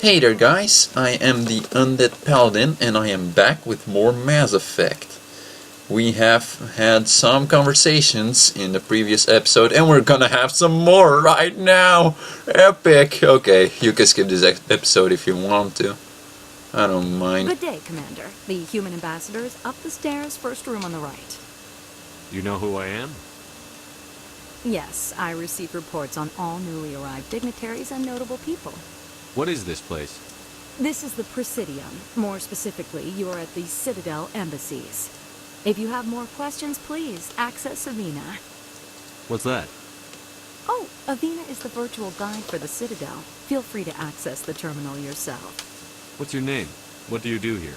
Hey there guys, I am the Undead Paladin and I am back with more Mass Effect. We have had some conversations in the previous episode and we're gonna have some more right now! Epic! Okay, you can skip this episode if you want to. I don't mind. Good day, Commander. The human ambassador is up the stairs, first room on the right. You know who I am? Yes, I receive reports on all newly arrived dignitaries and notable people. What is this place? This is the Presidium. More specifically, you are at the Citadel embassies. If you have more questions, please access Avena. What's that? Oh, Avena is the virtual guide for the Citadel. Feel free to access the terminal yourself. What's your name? What do you do here?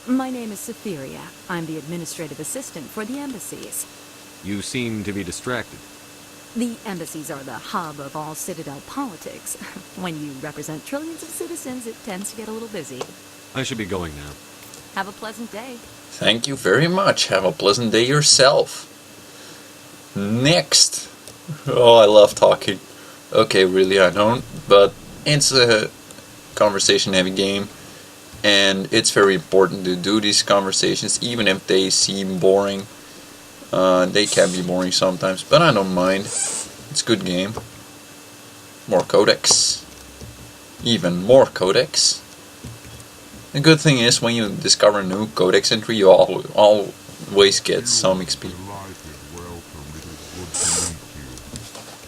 My name is Cytheria. I'm the administrative assistant for the embassies. You seem to be distracted. The embassies are the hub of all Citadel politics. When you represent trillions of citizens, it tends to get a little busy. I should be going now. Have a pleasant day. Thank you very much. Have a pleasant day yourself. Next. Oh, I love talking. Okay, really I don't, but it's a conversation heavy game and it's very important to do these conversations even if they seem boring. They can be boring sometimes, but I don't mind. It's a good game. More codex. Even more codex. The good thing is when you discover a new codex entry, you always get some XP.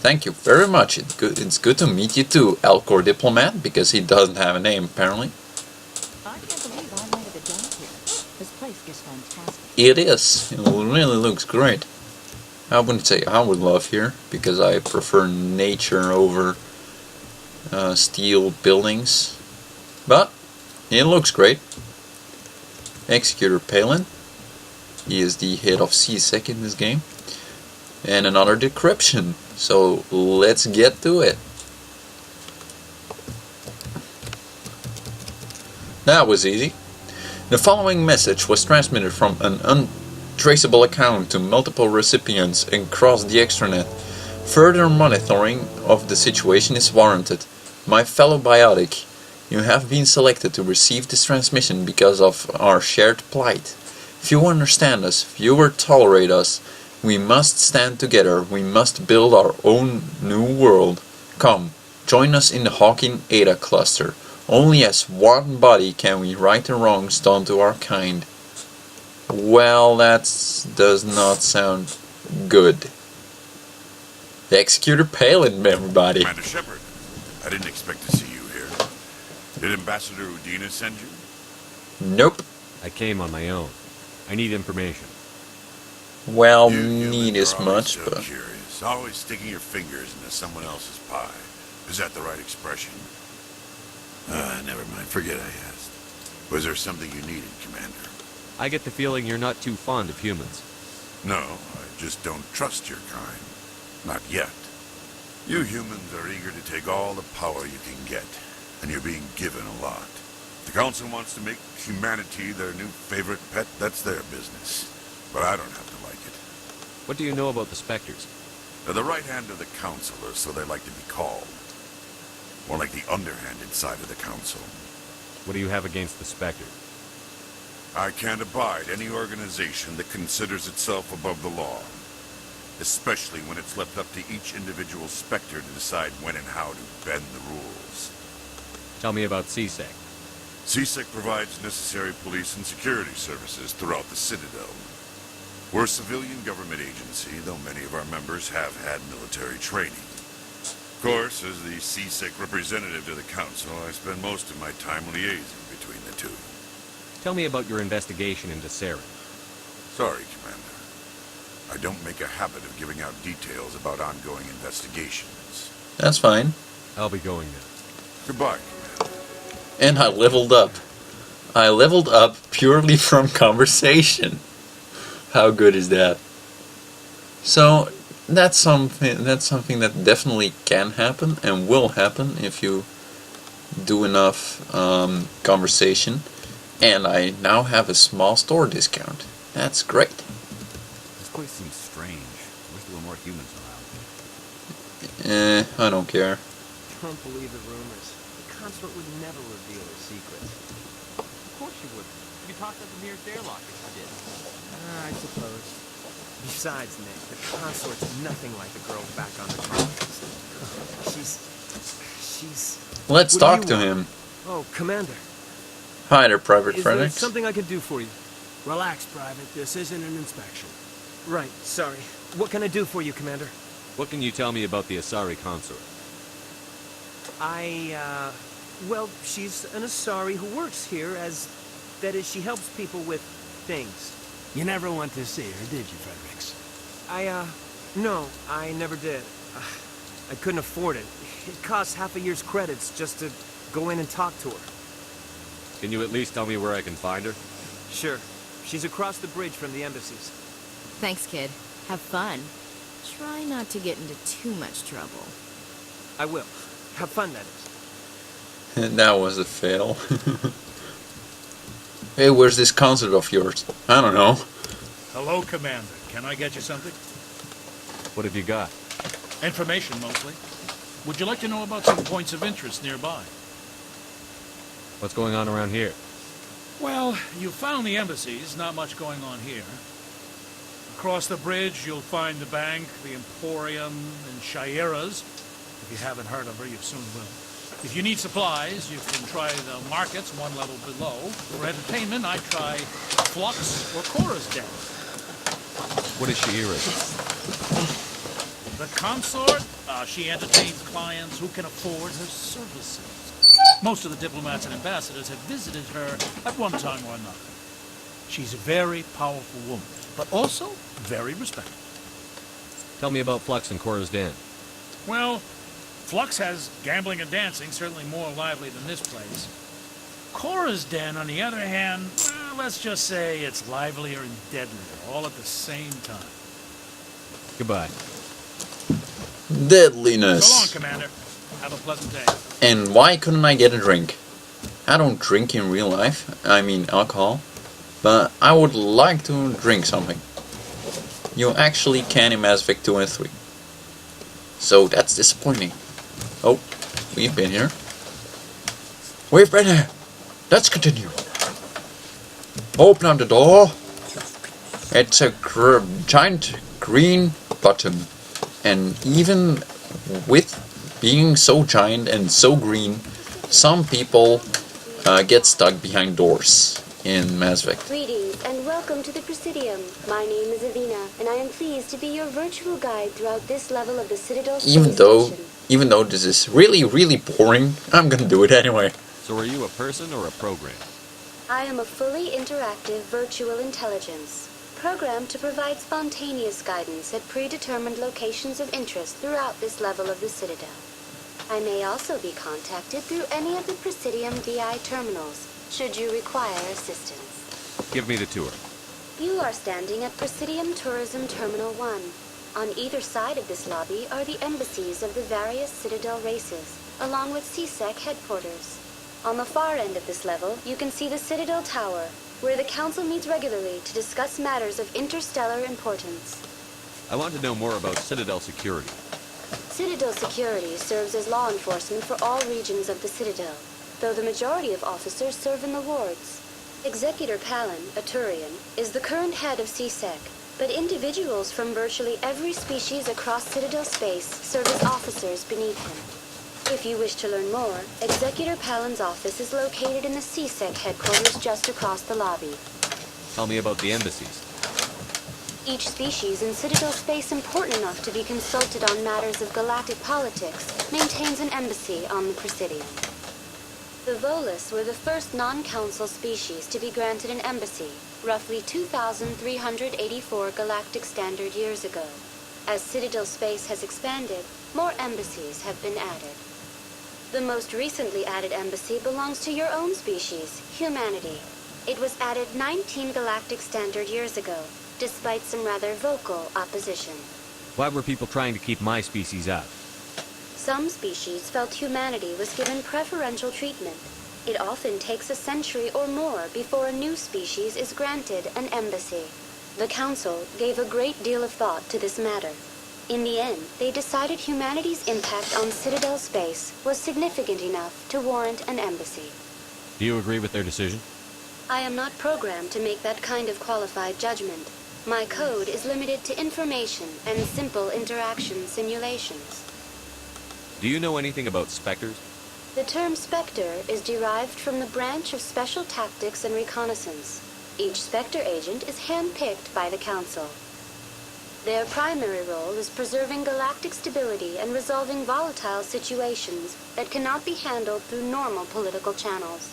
Thank you very much. It's good to meet you too, Alcor Diplomat, because he doesn't have a name apparently. I can't believe I made it down here. This place is fantastic. It is. It really looks great. I wouldn't say I would love here, because I prefer nature over steel buildings. But it looks great. Executor Palin. He is the head of CSEC in this game. And another decryption. So let's get to it. That was easy. The following message was transmitted from an untraceable account to multiple recipients across the extranet. Further monitoring of the situation is warranted. My fellow biotic, you have been selected to receive this transmission because of our shared plight. If you understand us, if you will tolerate us, we must stand together. We must build our own new world. Come, join us in the Hawking Ada cluster. Only as one body can we right the wrongs done to our kind. Well, that does not sound good. The Executor Palin, everybody. Commander Shepard, I didn't expect to see you here. Did Ambassador Udina send you? Nope. I came on my own. I need information. Well, You need humans as are always much, so but... curious, always sticking your fingers into someone else's pie. Is that the right expression? Never mind. Forget I asked. Was there something you needed, Commander? I get the feeling you're not too fond of humans. No, I just don't trust your kind. Not yet. You humans are eager to take all the power you can get, and you're being given a lot. If the Council wants to make humanity their new favorite pet, that's their business. But I don't have to like it. What do you know about the Spectres? They're the right hand of the Council, or so they like to be called. More like the underhanded side of the Council. What do you have against the Spectre? I can't abide any organization that considers itself above the law. Especially when it's left up to each individual Spectre to decide when and how to bend the rules. Tell me about CSEC. CSEC provides necessary police and security services throughout the Citadel. We're a civilian government agency, though many of our members have had military training. Of course, as the CSEC representative to the Council, I spend most of my time liaising between the two. Tell me about your investigation into Saren. Sorry, Commander. I don't make a habit of giving out details about ongoing investigations. That's fine. I'll be going now. Goodbye, Commander. And I leveled up. I leveled up purely from conversation. How good is that? So that's something that definitely can happen and will happen if you do enough conversation. And I now have a small store discount. That's great. This place seems strange. I wish there were more humans around. I don't care. Don't believe the rumors. The consort would never reveal her secrets. Of course she would. You talked up the nearest airlock if she did. I suppose. Besides, Nick, the consort's nothing like the girl back on the colonies. She's... Let's What do talk you to want? him. Oh, Commander. Hi there, Private Is there Phoenix. something I can do for you? Relax, Private. This isn't an inspection. Right, sorry. What can I do for you, Commander? What can you tell me about the Asari consort? Well, she's an Asari who works here as... That is, she helps people with things. You never went to see her, did you, Fredericks? No, I never did. I couldn't afford it. It costs half a year's credits just to go in and talk to her. Can you at least tell me where I can find her? Sure. She's across the bridge from the embassies. Thanks, kid. Have fun. Try not to get into too much trouble. I will. Have fun, that is. That was a fail. Hey, where's this concert of yours? I don't know. Hello, Commander. Can I get you something? What have you got? Information, mostly. Would you like to know about some points of interest nearby? What's going on around here? Well, you found the embassies. Not much going on here. Across the bridge, you'll find the bank, the Emporium, and Shaira's. If you haven't heard of her, you soon will. If you need supplies, you can try the markets one level below. For entertainment, I try Flux or Cora's Den. What is Shaira's? The consort, she entertains clients who can afford her services. Most of the diplomats and ambassadors have visited her at one time or another. She's a very powerful woman, but also very respected. Tell me about Flux and Cora's Den. Well, Flux has gambling and dancing, certainly more lively than this place. Cora's Den, on the other hand, well, let's just say it's livelier and deadlier, all at the same time. Goodbye. Deadliness. So long, Commander. Have a pleasant day. And why couldn't I get a drink? I don't drink in real life, I mean alcohol, but I would like to drink something. You actually can in Mass Effect 2 and 3. So that's disappointing. Oh, we've been here. We've been here. Let's continue. Open up the door. It's a giant green button. And even with being so giant and so green, some people get stuck behind doors in Mass Effect. Greetings and welcome to the Presidium. My name is Avina, and I am pleased to be your virtual guide throughout this level of the Citadel Space Station. Even though this is really, really boring, I'm gonna do it anyway. So are you a person or a program? I am a fully interactive virtual intelligence, programmed to provide spontaneous guidance at predetermined locations of interest throughout this level of the Citadel. I may also be contacted through any of the Presidium VI terminals, should you require assistance. Give me the tour. You are standing at Presidium Tourism Terminal 1. On either side of this lobby are the embassies of the various Citadel races, along with CSEC headquarters. On the far end of this level, you can see the Citadel Tower, where the Council meets regularly to discuss matters of interstellar importance. I want to know more about Citadel security. Citadel security serves as law enforcement for all regions of the Citadel, though the majority of officers serve in the wards. Executor Paladin, a Turian, is the current head of CSEC, but individuals from virtually every species across Citadel space serve as officers beneath him. If you wish to learn more, Executor Paladin's office is located in the CSEC headquarters just across the lobby. Tell me about the embassies. Each species in Citadel space important enough to be consulted on matters of galactic politics maintains an embassy on the Presidium. The Volus were the first non-council species to be granted an embassy, roughly 2,384 galactic standard years ago. As Citadel space has expanded, more embassies have been added. The most recently added embassy belongs to your own species, humanity. It was added 19 galactic standard years ago, despite some rather vocal opposition. Why were people trying to keep my species out? Some species felt humanity was given preferential treatment. It often takes a century or more before a new species is granted an embassy. The Council gave a great deal of thought to this matter. In the end, they decided humanity's impact on Citadel space was significant enough to warrant an embassy. Do you agree with their decision? I am not programmed to make that kind of qualified judgment. My code is limited to information and simple interaction simulations. Do you know anything about specters? The term Spectre is derived from the branch of Special Tactics and Reconnaissance. Each Spectre agent is handpicked by the Council. Their primary role is preserving galactic stability and resolving volatile situations that cannot be handled through normal political channels.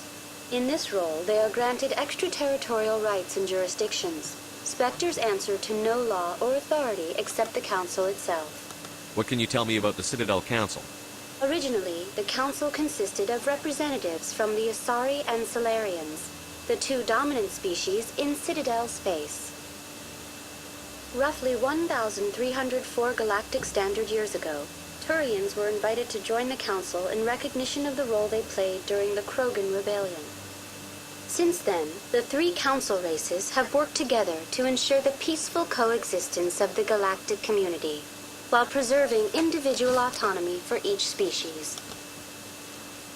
In this role, they are granted extraterritorial rights and jurisdictions. Spectres answer to no law or authority except the Council itself. What can you tell me about the Citadel Council? Originally, the Council consisted of representatives from the Asari and Solarians, the two dominant species in Citadel space. Roughly 1,304 galactic standard years ago, Turians were invited to join the Council in recognition of the role they played during the Krogan Rebellion. Since then, the three Council races have worked together to ensure the peaceful coexistence of the galactic community, while preserving individual autonomy for each species.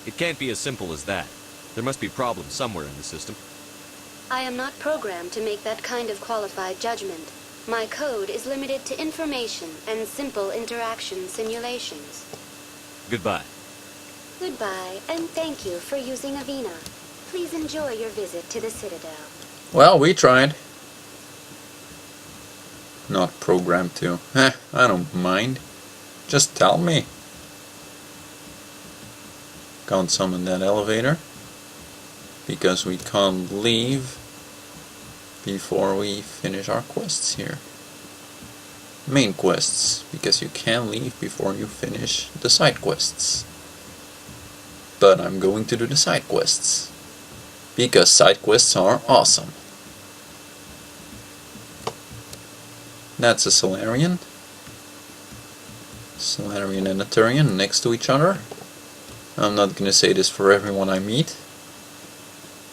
It can't be as simple as that. There must be problems somewhere in the system. I am not programmed to make that kind of qualified judgment. My code is limited to information and simple interaction simulations. Goodbye. Goodbye, and thank you for using Avina. Please enjoy your visit to the Citadel. Well, we tried. Not programmed to. I don't mind. Just tell me. Can't summon that elevator. Because we can't leave before we finish our quests here. Main quests, because you can leave before you finish the side quests. But I'm going to do the side quests. Because side quests are awesome. That's a Solarian. Solarian and a Turian next to each other. I'm not gonna say this for everyone I meet,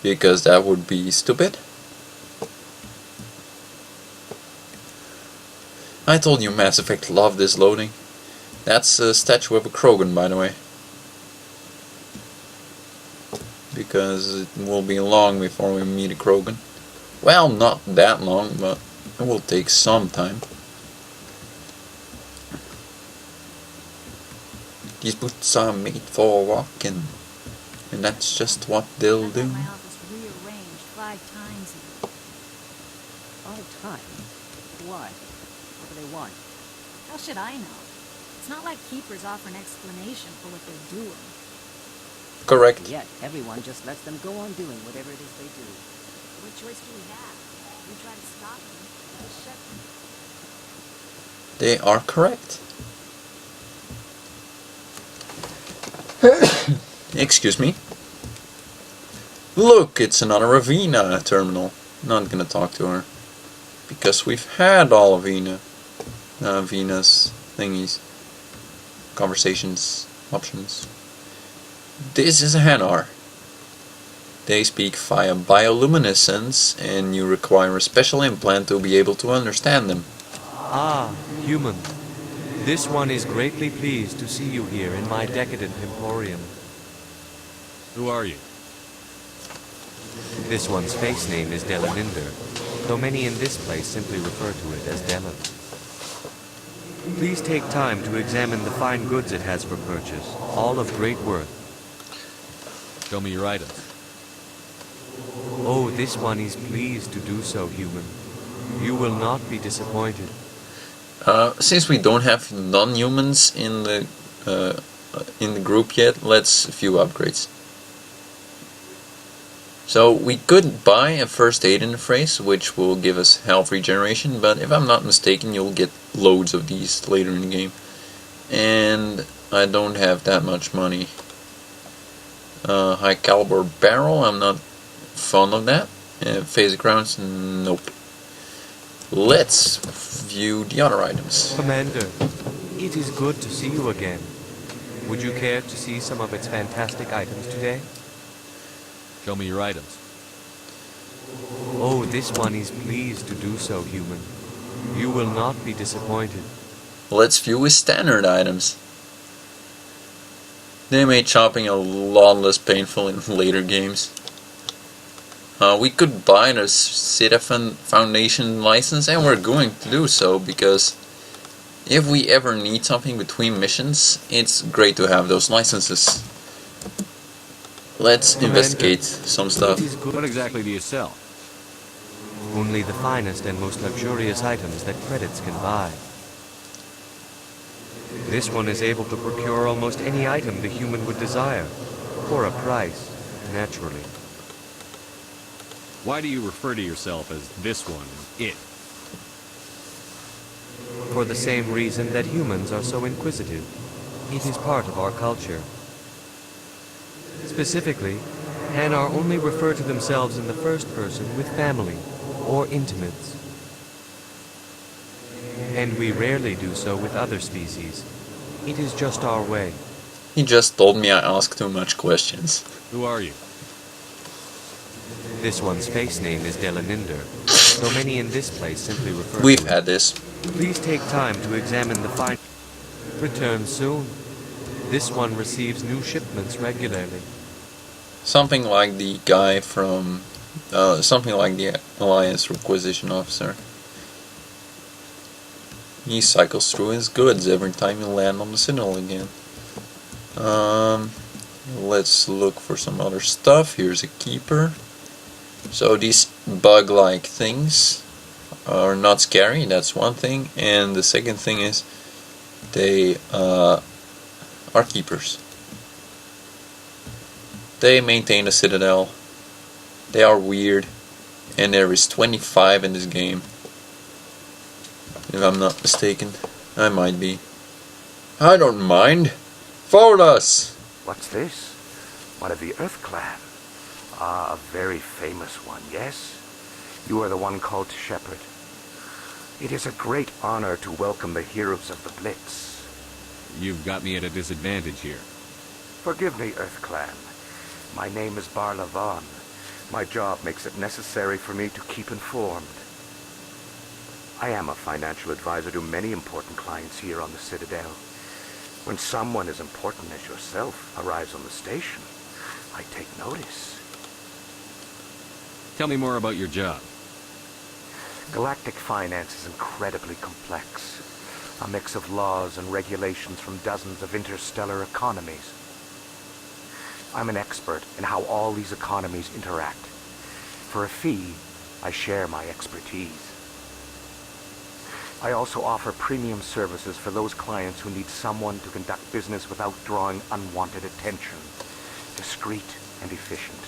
because that would be stupid. I told you Mass Effect loved this loading. That's a statue of a Krogan, by the way. Because it will be long before we meet a Krogan. Well, not that long, but it will take some time. These boots are made for walking, and that's just what they'll do. My office rearranged 5 times. 5 times? Why? What do they want? How should I know? It's not like keepers offer an explanation for what they're doing. Correct. And yet, everyone just lets them go on doing whatever it is they do. What choice do we have? We try to stop them, or shut them. They are correct. Excuse me. Look, it's another Avina terminal. Not gonna talk to her. Because we've had all of Avina's thingies. Conversations, options. This is a Hanar. They speak via bioluminescence, and you require a special implant to be able to understand them. Ah, human. This one is greatly pleased to see you here in my decadent emporium. Who are you? This one's face name is Delaminder, though many in this place simply refer to it as Delan. Please take time to examine the fine goods it has for purchase, all of great worth. Show me your items. Oh, this one is pleased to do so, human. You will not be disappointed. Since we don't have non-humans in the group yet, let's view upgrades. So we could buy a first aid interface, which will give us health regeneration, but if I'm not mistaken, you'll get loads of these later in the game. And I don't have that much money. High caliber barrel, I'm not fond of that. Phasic rounds, nope. Let's view the other items. Commander, it is good to see you again. Would you care to see some of its fantastic items today? Show me your items. Oh, this one is pleased to do so, human. You will not be disappointed. Let's view his standard items. They made chopping a lot less painful in later games. We could buy the Cetaphon Foundation license, and we're going to do so, because if we ever need something between missions, it's great to have those licenses. Let's investigate some stuff. What exactly do you sell? Only the finest and most luxurious items that credits can buy. This one is able to procure almost any item the human would desire, for a price, naturally. Why do you refer to yourself as this one, it? For the same reason that humans are so inquisitive. It is part of our culture. Specifically, Hanar only refer to themselves in the first person with family or intimates. And we rarely do so with other species. It is just our way. He just told me I ask too much questions. Who are you? This one's face name is Delaninder, so many in this place simply refer We've to it. had this. Please take time to examine the fine. Return soon. This one receives new shipments regularly. Something like the guy from... something like the Alliance Requisition Officer. He cycles through his goods every time you land on the Citadel again. Let's look for some other stuff. Here's a keeper. So these bug-like things are not scary, that's one thing. And the second thing is they are keepers. They maintain the Citadel. They are weird. And there is 25 in this game. If I'm not mistaken. I might be. I don't mind. Follow us! What's this? One of the Earth Clan. Ah, a very famous one, yes? You are the one called Shepard. It is a great honor to welcome the heroes of the Blitz. You've got me at a disadvantage here. Forgive me, Earth Clan. My name is Barla Vaughn. My job makes it necessary for me to keep informed. I am a financial advisor to many important clients here on the Citadel. When someone as important as yourself arrives on the station, I take notice. Tell me more about your job. Galactic finance is incredibly complex. A mix of laws and regulations from dozens of interstellar economies. I'm an expert in how all these economies interact. For a fee, I share my expertise. I also offer premium services for those clients who need someone to conduct business without drawing unwanted attention. Discreet and efficient.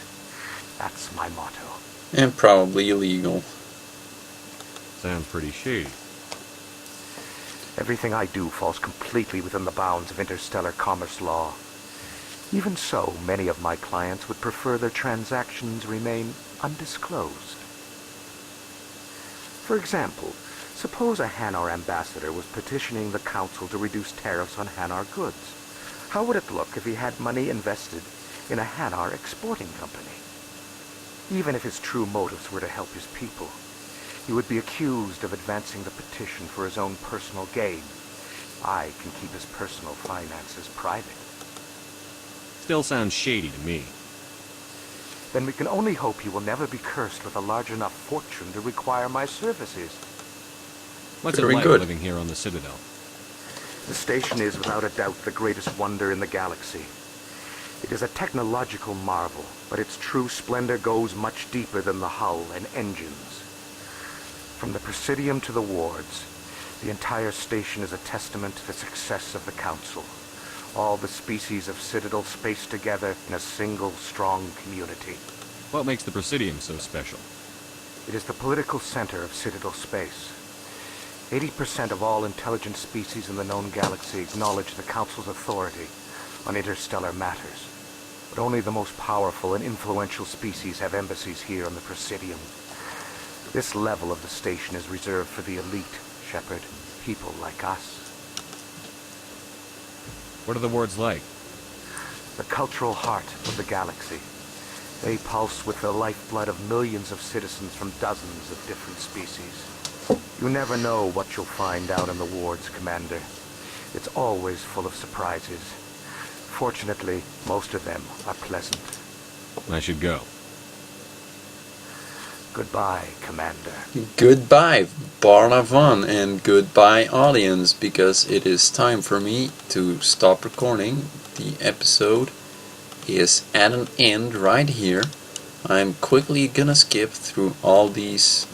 That's my motto. And probably illegal. Sounds pretty shady. Everything I do falls completely within the bounds of interstellar commerce law. Even so, many of my clients would prefer their transactions remain undisclosed. For example, suppose a Hanar ambassador was petitioning the council to reduce tariffs on Hanar goods. How would it look if he had money invested in a Hanar exporting company? Even if his true motives were to help his people, he would be accused of advancing the petition for his own personal gain. I can keep his personal finances private. Still sounds shady to me. Then we can only hope you will never be cursed with a large enough fortune to require my services. What's Very it like good. living here on the Citadel? The station is without a doubt the greatest wonder in the galaxy. It is a technological marvel, but its true splendor goes much deeper than the hull and engines. From the Presidium to the wards, the entire station is a testament to the success of the Council. All the species of Citadel spaced together in a single strong community. What makes the Presidium so special? It is the political center of Citadel space. 80% of all intelligent species in the known galaxy acknowledge the Council's authority on interstellar matters. But only the most powerful and influential species have embassies here on the Presidium. This level of the station is reserved for the elite, Shepard, people like us. What are the wards like? The cultural heart of the galaxy. They pulse with the lifeblood of millions of citizens from dozens of different species. You never know what you'll find out in the wards, Commander. It's always full of surprises. Fortunately, most of them are pleasant. I should go. Goodbye, Commander. Goodbye, Barnavan, and goodbye, audience, because it is time for me to stop recording. The episode is at an end right here. I'm quickly gonna skip through all these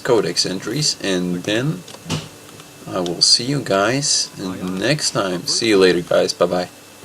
codex entries, and then I will see you guys next time. See you later, guys. Bye bye.